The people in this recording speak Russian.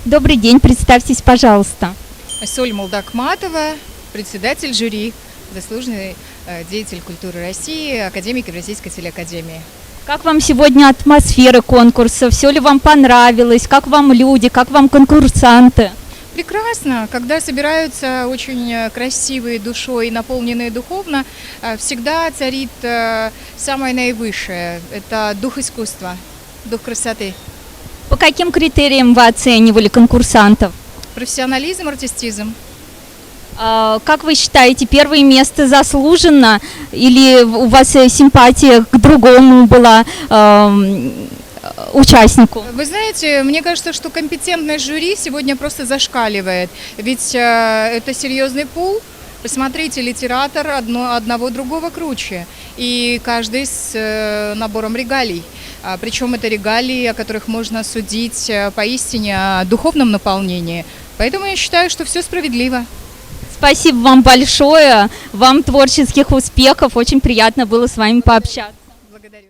Добрый день, представьтесь, пожалуйста. Соль Молдакматова, председатель жюри, заслуженный деятель культуры России, академик Евразийской телеакадемии. Как вам сегодня атмосфера конкурса? Все ли вам понравилось? Как вам люди? Как вам конкурсанты? Прекрасно, когда собираются очень красивые душой, наполненные духовно, всегда царит самое наивысшее. Это дух искусства, дух красоты. По каким критериям вы оценивали конкурсантов? Профессионализм, артистизм. Как вы считаете, первое место заслуженно или у вас симпатия к другому была участнику? Вы знаете, мне кажется, что компетентность жюри сегодня просто зашкаливает. Ведь это серьезный пул. Посмотрите, литератор одного другого круче. И каждый с набором регалий. Причем это регалии, о которых можно судить поистине о духовном наполнении. Поэтому я считаю, что все справедливо. Спасибо вам большое, вам творческих успехов, очень приятно было с вами пообщаться. Благодарю.